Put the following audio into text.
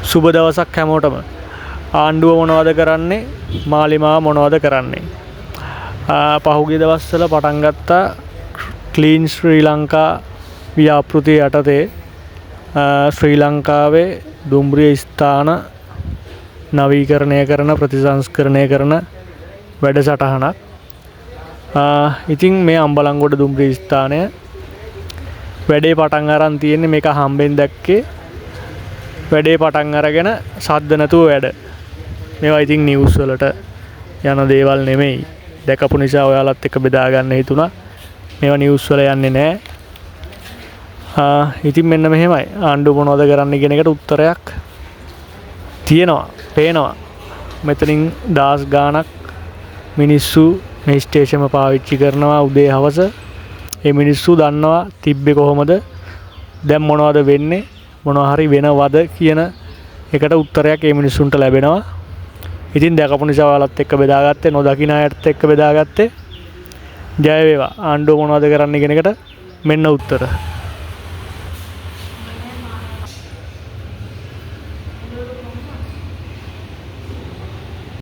සුබ දවසක් හැමෝටම. ආණ්ඩුව මොනවද කරන්නේ? මාලිමාව මොනවද කරන්නේ? පහුගිය දවස්වල පටන් ගත්තා ක්ලීන් ශ්‍රී ලංකා ව්‍යාපෘතිය යටතේ ශ්‍රී ලංකාවේ දුම්රිය ස්ථාන නවීකරණය කරන ප්‍රතිසංස්කරණය කරන වැඩසටහනක්. ඉතින් මේ අම්බලන්ගොඩ දුම්රිය ස්ථානය වැඩේ පටන් අරන් තියෙන්නේ මේක හම්බෙන් දැක්කේ වැඩේ පටන් අරගෙන සද්ද නැතුව වැඩ. මේවා ඉතින් නිවුස් වලට යන දේවල් නෙමෙයි. දැකපු නිසා ඔයාලත් එක්ක බෙදා ගන්න හිතුණා. මේවා නිවුස් වල යන්නේ නැහැ. ඉතින් මෙන්න මෙහෙමයි. ආණ්ඩුව මොනවද කරන්න කියන එකට උත්තරයක් තියෙනවා. පේනවා. මෙතනින් දහස් ගාණක් මිනිස්සු මේ ස්ටේෂම පාවිච්චි කරනවා උදේ හවස. ඒ මිනිස්සු දන්නවා තිබ්බේ කොහොමද? දැන් මොනවද වෙන්නේ? මොනවා හරි වෙනවද කියන එකට උත්තරයක් ඒ මිනිස්සුන්ට ලැබෙනවා. ඉතින් දැකපු නිසා ඔයාලත් එක්ක බෙදාගත්තේ, නොදකින අයත් එක්ක බෙදාගත්තේ. ජය වේවා. ආණ්ඩුව මොනවද කරන්න කියන එකට මෙන්න උත්තර.